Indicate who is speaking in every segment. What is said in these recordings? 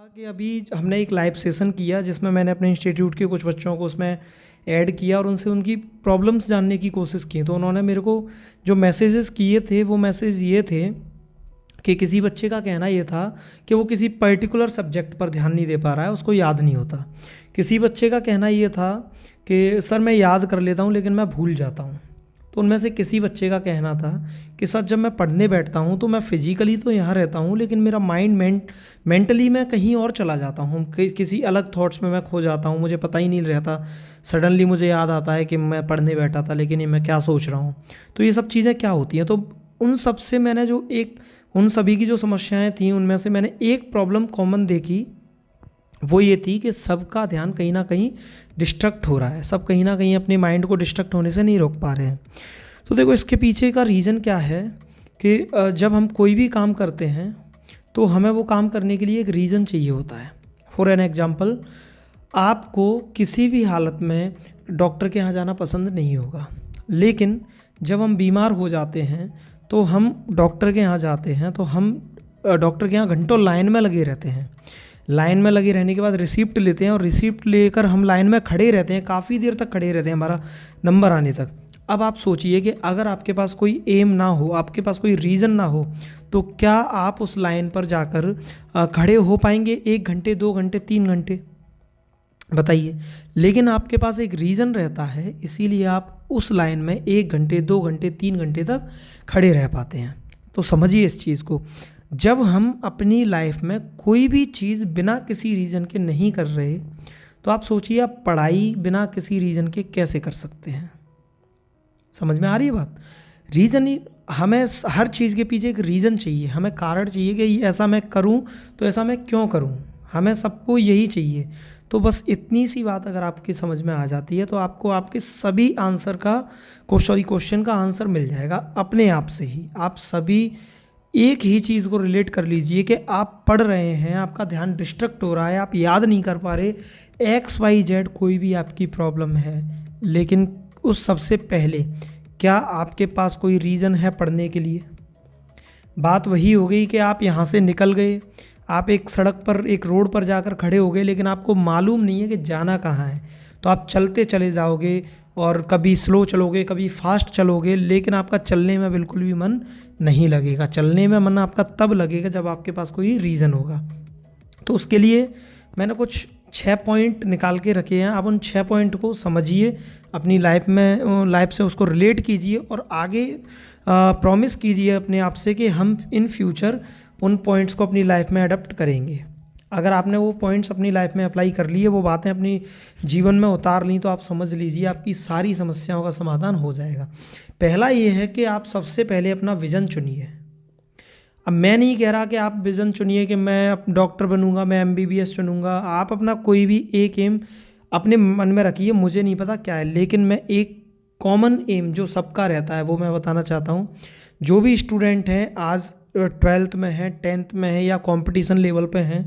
Speaker 1: कि अभी हमने एक लाइव सेशन किया जिसमें मैंने अपने इंस्टीट्यूट के कुछ बच्चों को उसमें ऐड किया और उनसे उनकी प्रॉब्लम्स जानने की कोशिश की। तो उन्होंने मेरे को जो मैसेजेस किए थे वो मैसेज ये थे कि किसी बच्चे का कहना ये था कि वो किसी पर्टिकुलर सब्जेक्ट पर ध्यान नहीं दे पा रहा है, उसको याद नहीं होता। किसी बच्चे का कहना ये था कि सर मैं याद कर लेता हूँ लेकिन मैं भूल जाता हूँ। तो उनमें से किसी बच्चे का कहना था कि सर जब मैं पढ़ने बैठता हूँ तो मैं फिजिकली तो यहाँ रहता हूँ लेकिन मेरा माइंड मेंटली मैं कहीं और चला जाता हूँ, किसी अलग थॉट्स में मैं खो जाता हूँ, मुझे पता ही नहीं रहता। सडनली मुझे याद आता है कि मैं पढ़ने बैठा था लेकिन ये मैं क्या सोच रहा हूँ। तो ये सब चीज़ें क्या होती हैं। तो उन सब से मैंने जो एक उन सभी की जो समस्याएं थी उनमें से मैंने एक प्रॉब्लम कॉमन देखी, वो ये थी कि सबका ध्यान कहीं ना कहीं डिस्ट्रैक्ट हो रहा है, सब कहीं ना कहीं अपने माइंड को डिस्ट्रैक्ट होने से नहीं रोक पा रहे हैं। तो देखो इसके पीछे का रीज़न क्या है कि जब हम कोई भी काम करते हैं तो हमें वो काम करने के लिए एक रीज़न चाहिए होता है। फॉर एन एग्जांपल, आपको किसी भी हालत में डॉक्टर के यहाँ जाना पसंद नहीं होगा, लेकिन जब हम बीमार हो जाते हैं तो हम डॉक्टर के यहाँ जाते हैं, तो हम डॉक्टर के यहाँ घंटों लाइन में लगे रहते हैं। लाइन में लगे रहने के बाद रिसिप्ट लेते हैं और रिसिप्ट लेकर हम लाइन में खड़े रहते हैं, काफ़ी देर तक खड़े रहते हैं हमारा नंबर आने तक। अब आप सोचिए कि अगर आपके पास कोई एम ना हो, आपके पास कोई रीज़न ना हो, तो क्या आप उस लाइन पर जाकर खड़े हो पाएंगे 1 घंटे, 2 घंटे, 3 घंटे? बताइए। लेकिन आपके पास एक रीज़न रहता है, इसीलिए आप उस लाइन में 1 घंटे, 2 घंटे, 3 घंटे तक खड़े रह पाते हैं। तो समझिए इस चीज़ को। जब हम अपनी लाइफ में कोई भी चीज़ बिना किसी रीज़न के नहीं कर रहे, तो आप सोचिए आप पढ़ाई बिना किसी रीज़न के कैसे कर सकते हैं। समझ में आ रही है बात? रीज़न ही हमें हर चीज़ के पीछे एक रीज़न चाहिए, हमें कारण चाहिए कि ऐसा मैं करूं तो ऐसा मैं क्यों करूं, हमें सबको यही चाहिए। तो बस इतनी सी बात अगर आपकी समझ में आ जाती है तो आपको आपके सभी आंसर का क्वेश्चन का आंसर मिल जाएगा अपने आप से ही। आप सभी एक ही चीज़ को रिलेट कर लीजिए कि आप पढ़ रहे हैं, आपका ध्यान डिस्ट्रैक्ट हो रहा है, आप याद नहीं कर पा रहे, XYZ कोई भी आपकी प्रॉब्लम है, लेकिन उस सबसे पहले क्या आपके पास कोई रीज़न है पढ़ने के लिए? बात वही हो गई कि आप यहाँ से निकल गए, आप एक सड़क पर, एक रोड पर जाकर खड़े हो गए, लेकिन आपको मालूम नहीं है कि जाना कहाँ है। तो आप चलते चले जाओगे और कभी स्लो चलोगे, कभी फास्ट चलोगे, लेकिन आपका चलने में बिल्कुल भी मन नहीं लगेगा। चलने में मन आपका तब लगेगा जब आपके पास कोई रीज़न होगा। तो उसके लिए मैंने कुछ 6 पॉइंट निकाल के रखे हैं। आप उन 6 पॉइंट को समझिए, अपनी लाइफ से उसको रिलेट कीजिए और आगे प्रॉमिस कीजिए अपने आप से कि हम इन फ्यूचर उन पॉइंट्स को अपनी लाइफ में अडॉप्ट करेंगे। अगर आपने वो पॉइंट्स अपनी लाइफ में अप्लाई कर लिए, वो बातें अपनी जीवन में उतार ली, तो आप समझ लीजिए आपकी सारी समस्याओं का समाधान हो जाएगा। पहला ये है कि आप सबसे पहले अपना विज़न चुनिए। अब मैं नहीं कह रहा कि आप विज़न चुनिए कि मैं डॉक्टर बनूंगा, मैं MBBS चुनूंगा। आप अपना कोई भी एक एम अपने मन में रखिए, मुझे नहीं पता क्या है, लेकिन मैं एक कॉमन एम जो सबका रहता है वो मैं बताना चाहता हूँ। जो भी स्टूडेंट हैं आज 12th में हैं, 10th में हैं या कंपटीशन लेवल पे हैं,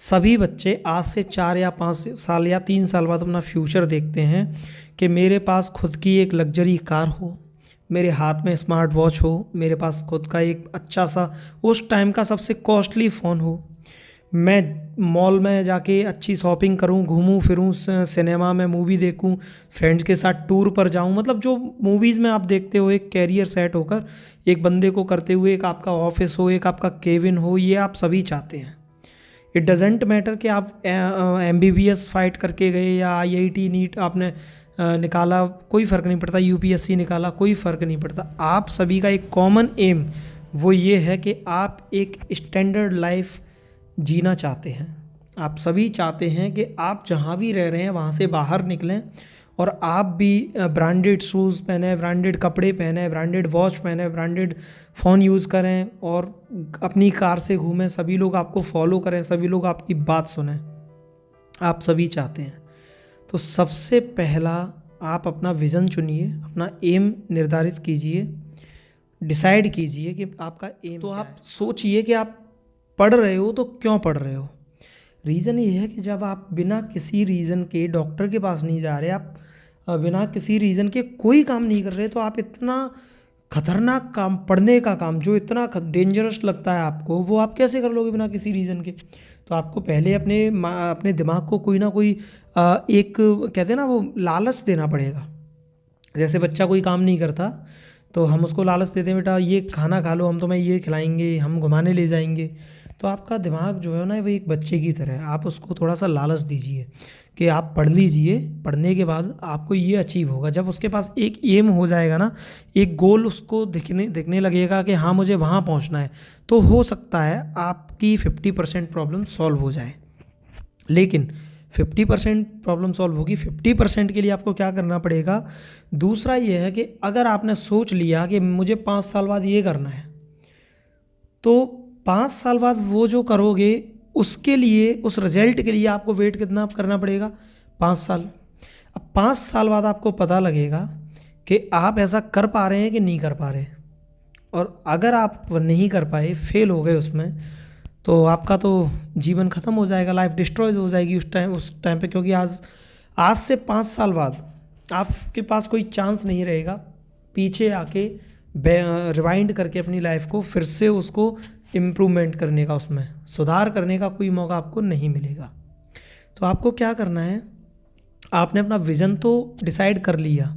Speaker 1: सभी बच्चे आज से 4 या 5 साल या 3 साल बाद अपना फ्यूचर देखते हैं कि मेरे पास खुद की एक लग्जरी कार हो, मेरे हाथ में स्मार्ट वॉच हो, मेरे पास खुद का एक अच्छा सा उस टाइम का सबसे कॉस्टली फ़ोन हो, मैं मॉल में जाके अच्छी शॉपिंग करूं, घूमूं फिरूं, सिनेमा में मूवी देखूं, फ्रेंड्स के साथ टूर पर जाऊं। मतलब जो मूवीज़ में आप देखते हो एक कैरियर सेट होकर एक बंदे को करते हुए, एक आपका ऑफिस हो, एक आपका केबिन हो, ये आप सभी चाहते हैं। इट डजेंट मैटर कि आप MBBS फाइट करके गए या IIT नीट आपने निकाला, कोई फ़र्क नहीं पड़ता, UPSC निकाला, कोई फ़र्क नहीं पड़ता। आप सभी का एक कॉमन एम वो ये है कि आप एक स्टैंडर्ड लाइफ जीना चाहते हैं। आप सभी चाहते हैं कि आप जहाँ भी रह रहे हैं वहाँ से बाहर निकलें और आप भी ब्रांडेड शूज़ पहने, ब्रांडेड कपड़े पहने, ब्रांडेड वॉच पहने, ब्रांडेड फ़ोन यूज़ करें और अपनी कार से घूमें, सभी लोग आपको फॉलो करें, सभी लोग आपकी बात सुनें। आप सभी चाहते हैं। तो सबसे पहला आप अपना विज़न चुनिए, अपना एम निर्धारित कीजिए, डिसाइड कीजिए कि आपका एम। तो आप सोचिए कि आप पढ़ रहे हो तो क्यों पढ़ रहे हो। रीज़न ये है कि जब आप बिना किसी रीज़न के डॉक्टर के पास नहीं जा रहे, आप बिना किसी रीज़न के कोई काम नहीं कर रहे, तो आप इतना खतरनाक काम, पढ़ने का काम जो इतना डेंजरस लगता है आपको, वो आप कैसे कर लोगे बिना किसी रीज़न के। तो आपको पहले अपने दिमाग को कोई ना कोई एक कहते हैं ना वो लालच देना पड़ेगा। जैसे बच्चा कोई काम नहीं करता तो हम उसको लालच देते हैं, बेटा ये खाना खा लो, हम तुम्हें ये खिलाएंगे, हम घुमाने ले जाएंगे। तो आपका दिमाग जो है ना वो एक बच्चे की तरह है, आप उसको थोड़ा सा लालच दीजिए कि आप पढ़ लीजिए, पढ़ने के बाद आपको ये अचीव होगा। जब उसके पास एक एम हो जाएगा ना, एक गोल उसको दिखने लगेगा कि हाँ मुझे वहाँ पहुँचना है, तो हो सकता है आपकी 50% प्रॉब्लम सॉल्व हो जाए। लेकिन 50% प्रॉब्लम सॉल्व होगी, 50% के लिए आपको क्या करना पड़ेगा। दूसरा ये है कि अगर आपने सोच लिया कि मुझे 5 साल बाद ये करना है, तो 5 साल बाद वो जो करोगे उसके लिए, उस रिजल्ट के लिए आपको वेट कितना करना पड़ेगा, 5 साल। अब 5 साल बाद आपको पता लगेगा कि आप ऐसा कर पा रहे हैं कि नहीं कर पा रहे। और अगर आप नहीं कर पाए, फेल हो गए उसमें, तो आपका तो जीवन ख़त्म हो जाएगा, लाइफ डिस्ट्रॉय हो जाएगी उस टाइम पे। क्योंकि आज से 5 साल बाद आपके पास कोई चांस नहीं रहेगा पीछे आके रिवाइंड करके अपनी लाइफ को फिर से उसको इम्प्रूवमेंट करने का, उसमें सुधार करने का कोई मौका आपको नहीं मिलेगा। तो आपको क्या करना है, आपने अपना विज़न तो डिसाइड कर लिया,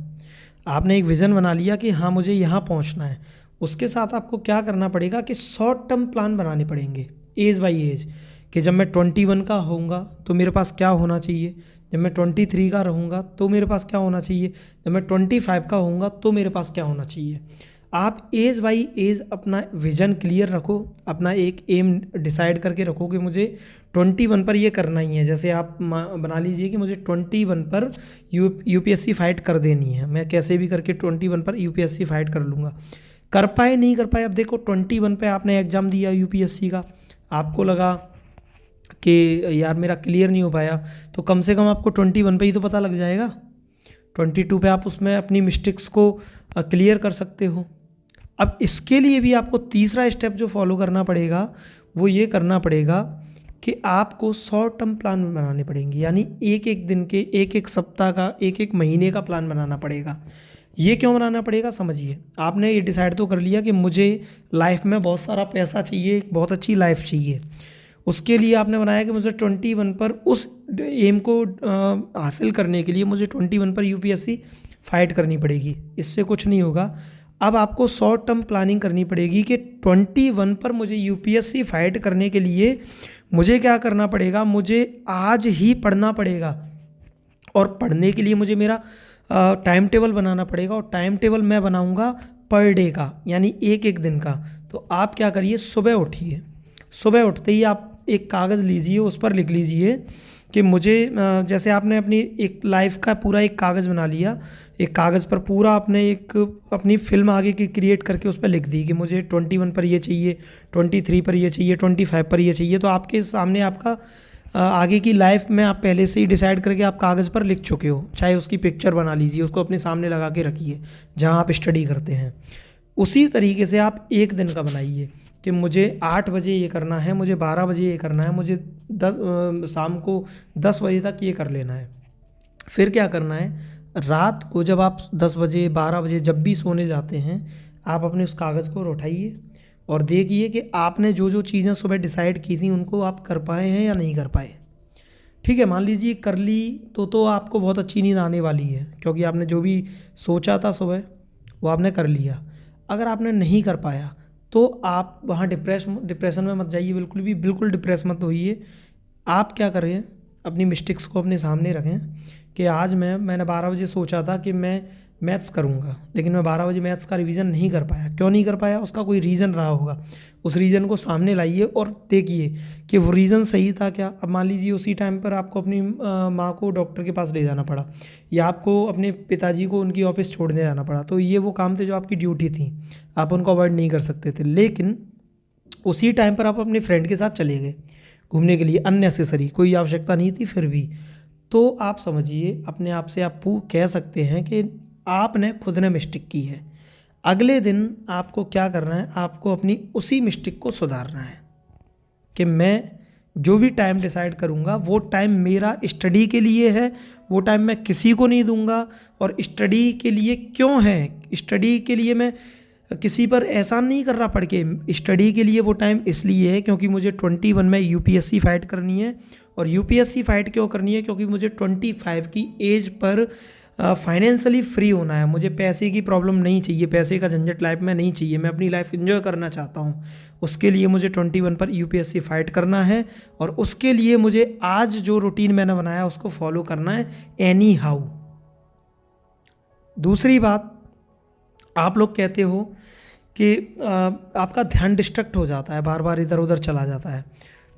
Speaker 1: आपने एक विज़न बना लिया कि हाँ मुझे यहाँ पहुँचना है। उसके साथ आपको क्या करना पड़ेगा कि शॉर्ट टर्म प्लान बनाने पड़ेंगे, एज बाई एज, कि जब मैं 21 का होऊंगा तो मेरे पास क्या होना चाहिए, जब मैं 23 का रहूँगा तो मेरे पास क्या होना चाहिए, जब मैं 25 का होऊंगा तो मेरे पास क्या होना चाहिए। आप एज बाई एज अपना विज़न क्लियर रखो, अपना एक एम डिसाइड करके रखो कि मुझे 21 पर ये करना ही है। जैसे आप बना लीजिए कि मुझे 21 पर यूपीएससी फाइट कर देनी है, मैं कैसे भी करके 21 पर यूपीएससी फाइट कर लूँगा। कर पाए नहीं कर पाए, अब देखो 21 पे आपने एग्ज़ाम दिया यूपीएससी का, आपको लगा कि यार मेरा क्लियर नहीं हो पाया, तो कम से कम आपको 21 पे ही तो पता लग जाएगा। 22 पे आप उसमें अपनी मिस्टेक्स को क्लियर कर सकते हो। अब इसके लिए भी आपको तीसरा स्टेप जो फॉलो करना पड़ेगा वो ये करना पड़ेगा कि आपको शॉर्ट टर्म प्लान बनाने पड़ेंगे, यानी एक एक दिन के, एक एक सप्ताह का, एक एक महीने का प्लान बनाना पड़ेगा। ये क्यों बनाना पड़ेगा समझिए। आपने ये डिसाइड तो कर लिया कि मुझे लाइफ में बहुत सारा पैसा चाहिए, एक बहुत अच्छी लाइफ चाहिए, उसके लिए आपने बनाया कि मुझे 21 पर उस एम को हासिल करने के लिए मुझे 21 पर यूपीएससी फाइट करनी पड़ेगी। इससे कुछ नहीं होगा। अब आपको शॉर्ट टर्म प्लानिंग करनी पड़ेगी कि 21 पर मुझे यूपीएससी फाइट करने के लिए मुझे क्या करना पड़ेगा, मुझे आज ही पढ़ना पड़ेगा। और पढ़ने के लिए मुझे मेरा टाइम टेबल बनाना पड़ेगा, और टाइम टेबल मैं बनाऊंगा पर डे का, यानी एक एक दिन का। तो आप क्या करिए, सुबह उठिए, सुबह उठते ही आप एक कागज़ लीजिए, उस पर लिख लीजिए कि मुझे जैसे आपने अपनी एक लाइफ का पूरा एक कागज़ बना लिया, एक कागज़ पर पूरा आपने एक अपनी फिल्म आगे की क्रिएट करके उस पर लिख दी कि मुझे 21 पर ये चाहिए, 23 पर ये चाहिए, 25 पर ये चाहिए। तो आपके सामने आपका आगे की लाइफ में आप पहले से ही डिसाइड करके आप कागज़ पर लिख चुके हो। चाहे उसकी पिक्चर बना लीजिए, उसको अपने सामने लगा के रखिए जहाँ आप स्टडी करते हैं। उसी तरीके से आप एक दिन का बनाइए कि मुझे 8 बजे ये करना है, मुझे 12 बजे ये करना है, मुझे शाम को 10 बजे तक ये कर लेना है। फिर क्या करना है, रात को जब आप 10 बजे 12 बजे जब भी सोने जाते हैं, आप अपने उस कागज़ को उठाइए और देखिए कि आपने जो जो चीज़ें सुबह डिसाइड की थी उनको आप कर पाए हैं या नहीं कर पाए। ठीक है, मान लीजिए कर ली तो आपको बहुत अच्छी नींद आने वाली है, क्योंकि आपने जो भी सोचा था सुबह वो आपने कर लिया। अगर आपने नहीं कर पाया तो आप वहाँ डिप्रेशन में मत जाइए, बिल्कुल डिप्रेस मत होइए। आप क्या करें, अपनी मिस्टेक्स को अपने सामने रखें कि आज मैंने 12 बजे सोचा था कि मैं मैथ्स करूँगा, लेकिन मैं 12 बजे मैथ्स का रिवीजन नहीं कर पाया। क्यों नहीं कर पाया, उसका कोई रीज़न रहा होगा। उस रीज़न को सामने लाइए और देखिए कि वो रीज़न सही था क्या। अब मान लीजिए उसी टाइम पर आपको अपनी माँ को डॉक्टर के पास ले जाना पड़ा, या आपको अपने पिताजी को उनकी ऑफिस छोड़ने जाना पड़ा, तो ये वो काम थे जो आपकी ड्यूटी थी, आप उनको अवॉइड नहीं कर सकते थे। लेकिन उसी टाइम पर आप अपने फ्रेंड के साथ चले गए घूमने के लिए, अननेसेसरी, कोई आवश्यकता नहीं थी फिर भी, तो आप समझिए अपने आप से आप कह सकते हैं कि आपने खुद ने मिस्टेक की है। अगले दिन आपको क्या करना है, आपको अपनी उसी मिस्टेक को सुधारना है कि मैं जो भी टाइम डिसाइड करूँगा वो टाइम मेरा स्टडी के लिए है, वो टाइम मैं किसी को नहीं दूंगा। और स्टडी के लिए क्यों है, स्टडी के लिए मैं किसी पर एहसान नहीं कर रहा पढ़ के। स्टडी के लिए वो टाइम इसलिए है क्योंकि मुझे 21 में यूपीएससी फाइट करनी है। और यूपीएससी फाइट क्यों करनी है? क्योंकि मुझे 25 की एज पर फाइनेंशियली फ्री होना है। मुझे पैसे की प्रॉब्लम नहीं चाहिए, पैसे का झंझट लाइफ में नहीं चाहिए। मैं अपनी लाइफ एंजॉय करना चाहता हूँ। उसके लिए मुझे 21 पर यूपीएससी फाइट करना है और उसके लिए मुझे आज जो रूटीन मैंने बनाया उसको फॉलो करना है एनी हाउ। दूसरी बात, आप लोग कहते हो कि आपका ध्यान डिस्ट्रैक्ट हो जाता है, बार बार इधर उधर चला जाता है।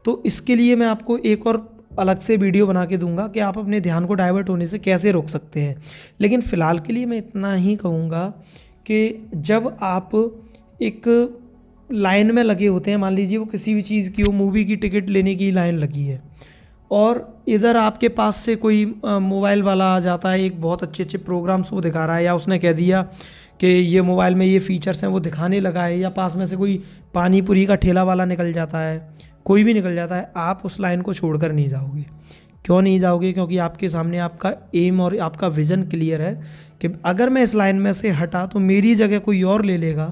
Speaker 1: तो इसके लिए मैं आपको एक और अलग से वीडियो बना के दूंगा कि आप अपने ध्यान को डाइवर्ट होने से कैसे रोक सकते हैं। लेकिन फ़िलहाल के लिए मैं इतना ही कहूँगा कि जब आप एक लाइन में लगे होते हैं, मान लीजिए वो किसी भी चीज़ की हो, मूवी की टिकट लेने की लाइन लगी है और इधर आपके पास से कोई मोबाइल वाला आ जाता है, एक बहुत अच्छे अच्छे प्रोग्राम्स वो दिखा रहा है, या उसने कह दिया कि ये मोबाइल में ये फ़ीचर्स हैं वो दिखाने लगा है, या पास में से कोई पानी पूरी का ठेला वाला निकल जाता है, कोई भी निकल जाता है, आप उस लाइन को छोड़कर नहीं जाओगे। क्यों नहीं जाओगे? क्योंकि आपके सामने आपका एम और आपका विज़न क्लियर है कि अगर मैं इस लाइन में से हटा तो मेरी जगह कोई और ले लेगा,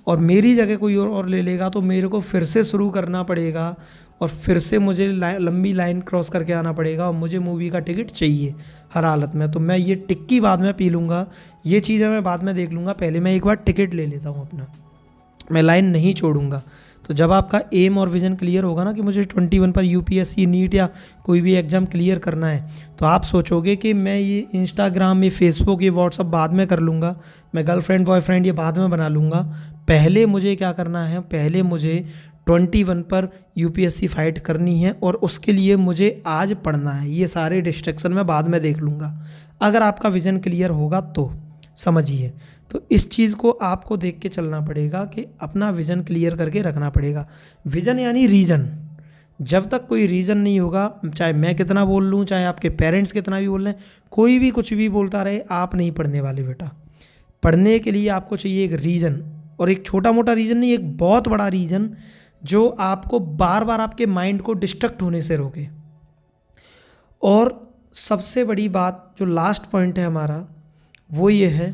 Speaker 1: और मेरी जगह कोई और ले लेगा तो मेरे को फिर से शुरू करना पड़ेगा और फिर से मुझे लंबी लाइन क्रॉस करके आना पड़ेगा और मुझे मूवी का टिकट चाहिए हर हालत में। तो मैं ये टिक्की बाद में पी लूँगा, ये चीज़ें मैं बाद में देख लूँगा, पहले मैं एक बार टिकट ले लेता हूँ अपना, मैं लाइन नहीं छोड़ूंगा। तो जब आपका एम और विज़न क्लियर होगा ना कि मुझे 21 पर यूपीएससी नीट या कोई भी एग्ज़ाम क्लियर करना है, तो आप सोचोगे कि मैं ये इंस्टाग्राम, ये फेसबुक, ये व्हाट्सअप बाद में कर लूँगा, मैं गर्लफ्रेंड बॉयफ्रेंड ये बाद में बना लूँगा। पहले मुझे क्या करना है? पहले मुझे 21 पर यूपीएससी फाइट करनी है और उसके लिए मुझे आज पढ़ना है। ये सारे डिस्ट्रैक्शन मैं बाद में देख लूँगा। अगर आपका विज़न क्लियर होगा तो समझिए। तो इस चीज़ को आपको देख के चलना पड़ेगा कि अपना विज़न क्लियर करके रखना पड़ेगा। विज़न यानी रीज़न। जब तक कोई रीज़न नहीं होगा, चाहे मैं कितना बोल लूँ, चाहे आपके पेरेंट्स कितना भी बोल रहे हैं, कोई भी कुछ भी बोलता रहे, आप नहीं पढ़ने वाले बेटा। पढ़ने के लिए आपको चाहिए एक रीज़न, और एक छोटा मोटा रीज़न नहीं, एक बहुत बड़ा रीज़न जो आपको बार बार आपके माइंड को डिस्ट्रैक्ट होने से रोके। और सबसे बड़ी बात, जो लास्ट पॉइंट है हमारा, वो ये है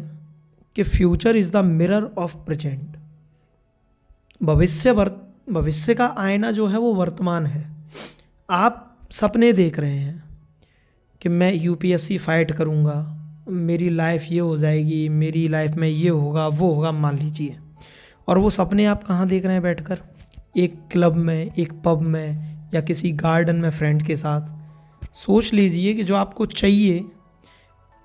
Speaker 1: कि future is the mirror of present. भविष्य का आईना जो है वो वर्तमान है। आप सपने देख रहे हैं कि मैं यूपीएससी फाइट करूँगा, मेरी लाइफ ये हो जाएगी, मेरी लाइफ में ये होगा वो होगा, मान लीजिए। और वो सपने आप कहाँ देख रहे हैं? बैठकर एक क्लब में, एक पब में, या किसी गार्डन में फ्रेंड के साथ। सोच लीजिए कि जो आपको चाहिए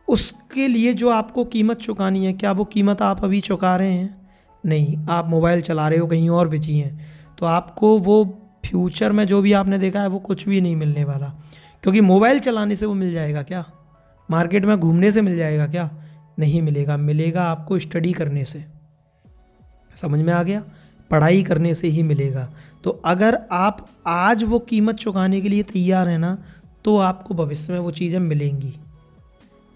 Speaker 1: उसके लिए जो आपको कीमत चुकानी है, क्या वो कीमत आप अभी चुका रहे हैं? नहीं, आप मोबाइल चला रहे हो, कहीं और बिजी हैं। तो आपको वो फ्यूचर में जो भी आपने देखा है वो कुछ भी नहीं मिलने वाला। क्योंकि मोबाइल चलाने से वो मिल जाएगा क्या? मार्केट में घूमने से मिल जाएगा क्या? नहीं मिलेगा। मिलेगा आपको स्टडी करने से। समझ में आ गया? पढ़ाई करने से ही मिलेगा। तो अगर आप आज वो कीमत चुकाने के लिए तैयार हैं ना, तो आपको भविष्य में वो चीज़ें मिलेंगी।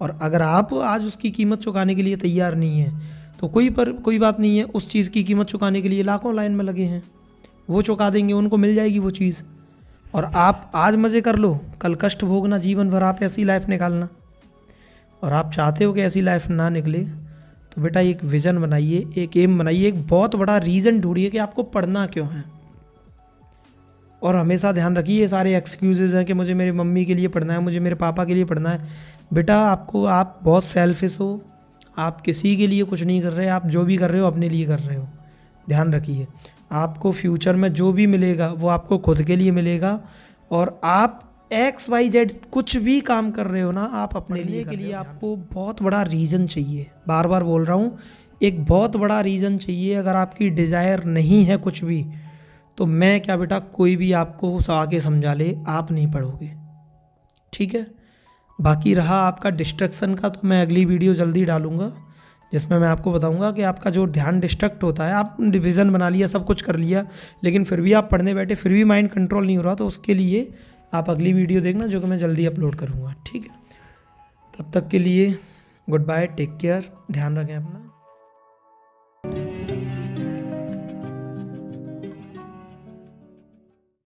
Speaker 1: और अगर आप आज उसकी कीमत चुकाने के लिए तैयार नहीं हैं, तो कोई बात नहीं है। उस चीज़ की कीमत चुकाने के लिए लाखों लाइन में लगे हैं, वो चुका देंगे, उनको मिल जाएगी वो चीज़। और आप आज मज़े कर लो, कल कष्ट भोगना, जीवन भर आप ऐसी लाइफ निकालना। और आप चाहते हो कि ऐसी लाइफ ना निकले, तो बेटा एक विज़न बनाइए, एक एम बनाइए, एक बहुत बड़ा रीज़न ढूंढिए कि आपको पढ़ना क्यों है। और हमेशा ध्यान रखिए, ये सारे एक्सक्यूज़ेज़ हैं कि मुझे मेरी मम्मी के लिए पढ़ना है, मुझे मेरे पापा के लिए पढ़ना है। बेटा आप बहुत सेल्फिश हो, आप किसी के लिए कुछ नहीं कर रहे, आप जो भी कर रहे हो अपने लिए कर रहे हो। ध्यान रखिए, आपको फ्यूचर में जो भी मिलेगा वो आपको खुद के लिए मिलेगा। और आप XYZ कुछ भी काम कर रहे हो ना, आप अपने लिए के लिए आपको बहुत बड़ा रीज़न चाहिए। बार बार बोल रहा हूँ, एक बहुत बड़ा रीज़न चाहिए। अगर आपकी डिज़ायर नहीं है कुछ भी, तो मैं क्या बेटा, कोई भी आपको आके समझा ले, आप नहीं पढ़ोगे। ठीक है? बाकी रहा आपका डिस्ट्रैक्शन का, तो मैं अगली वीडियो जल्दी डालूँगा जिसमें मैं आपको बताऊंगा कि आपका जो ध्यान डिस्ट्रैक्ट होता है, आप डिवीज़न बना लिया, सब कुछ कर लिया, लेकिन फिर भी आप पढ़ने बैठे, फिर भी माइंड कंट्रोल नहीं हो रहा, तो उसके लिए आप अगली वीडियो देखना जो कि मैं जल्दी अपलोड करूँगा। ठीक है? तब तक के लिए गुड बाय, टेक केयर, ध्यान रखें अपना।